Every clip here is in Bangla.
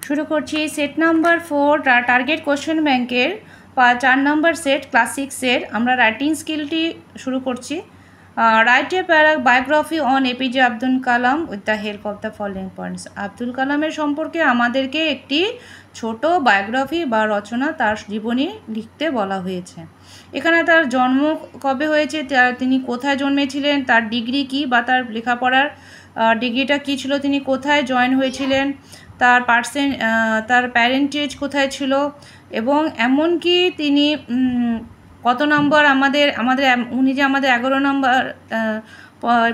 শুরু করছি সেট নাম্বার 4 টার্গেট কোশ্চেন ব্যাংকের 4 নম্বর সেট ক্লাস 6-এর। আমরা রাইটিং স্কিলটি শুরু করছি। Write a biography on APJ Abdul Kalam with the help of the following points. Abdul কালামের সম্পর্কে আমাদেরকে একটি ছোট বায়োগ্রাফি বা রচনা, তার জীবনী লিখতে বলা হয়েছে। এখানে তার জন্ম কবে হয়েছে, তিনি কোথায় জন্মেছিলেন, তার ডিগ্রি কী বা তার লেখাপড়ার ডিগ্রিটা কী ছিল, তিনি কোথায় জয়েন হয়েছিলেন, তার প্যারেন্টেজ কোথায় ছিল, এবং এমনকি তিনি কত নম্বর উনি যে আমাদের 11 নম্বর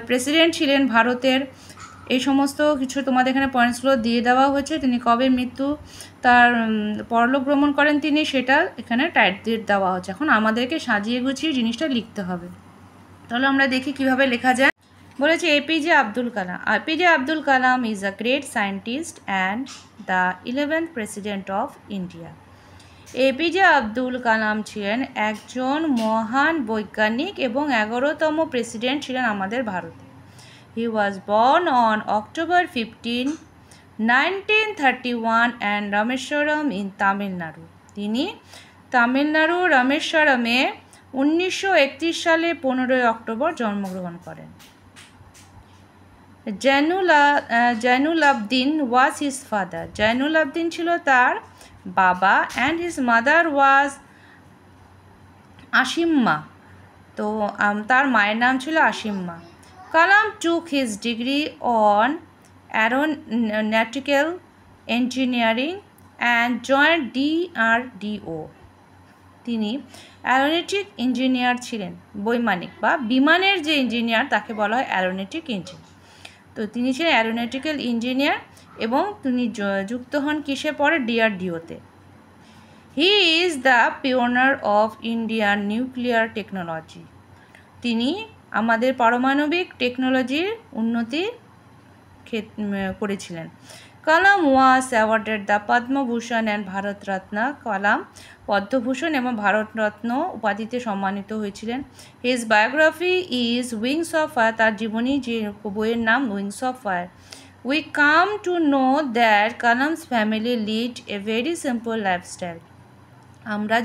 প্রেসিডেন্ট ছিলেন ভারতের, এই সমস্ত কিছু তোমাদের এখানে পয়েন্টসগুলো দিয়ে দেওয়া হয়েছে। তিনি কবে তার পরলোক ভ্রমণ করেন তিনি, সেটা এখানে টাইট দিয়ে দেওয়া হচ্ছে। এখন আমাদেরকে সাজিয়ে গুছিয়ে জিনিসটা লিখতে হবে। তাহলে আমরা দেখি কিভাবে লেখা যায়। বলেছে APJ Abdul Kalam. APJ Abdul Kalam is a great scientist and the 11th president of India. APJ Abdul Kalam ছিলেন একজন মহান বৈজ্ঞানিক এবং 11তম প্রেসিডেন্ট ছিলেন আমাদের ভারতে। He was born on October 15, 1931 and Rameswaram in Tamil Nadu. তিনি তামিলনাড়ু রামেশ্বরমে 1931 সালে 15 অক্টোবর জন্মগ্রহণ করেন। Zainul Abdin was his father. Zainul Abdin ছিল তার বাবা, and his mother was Asiamma. তো তার মায়ের নাম ছিল Asiamma. Kalam took his degree on aeronautical engineering and joined DRDO। তিনি অ্যারোনটিক ইঞ্জিনিয়ার ছিলেন, বৈমানিক বা বিমানের যে ইঞ্জিনিয়ার তাকে বলা হয় অ্যারোনটিক ইঞ্জিনিয়ার। তো তিনি ছিলেন অ্যারোনটিক্যাল ইঞ্জিনিয়ার এবং তিনি যুক্ত হন কিসে পরে, DRDO-তে। He is the pioneer of Indian nuclear technology. তিনি আমাদের পারমাণবিক টেকনোলজির উন্নতি করেছিলেন। Kalam was awarded the Padma Bhushan and Bharat Ratna. Kalam Padma Bhushan এবং ভারতরত্ন উপাধিতে সম্মানিত হয়েছিলেন। His biography is wings of fire. তার জীবনী যে বইয়ের নাম wings of fire. We come to know that Kalam's family lead a very simple lifestyle. আমরা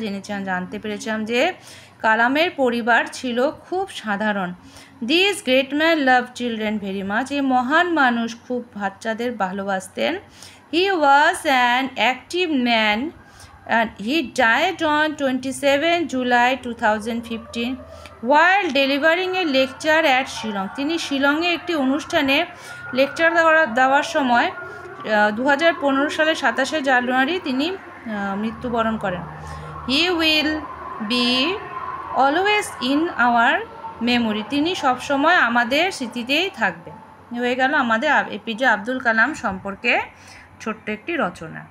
জানতে পেরেছিলাম যে কালামের পরিবার ছিল খুব সাধারণ। This great man love children very much. এই মহান মানুষ খুব বাচ্চাদের ভালোবাসতেন। He was an active man and he died on 27 July 2015 while delivering a lecture at Shillong. তিনি শিলংয়ে একটি অনুষ্ঠানে লেকচার দেওয়ার সময় 2015 সালের 27শে জানুয়ারি তিনি মৃত্যুবরণ করেন। He will be always in our memory. তিনি সবসময় আমাদের স্মৃতিতেই থাকবেন। হয়ে গেল আমাদের এপিজে আব্দুল কালাম সম্পর্কে ছোট্ট একটি রচনা।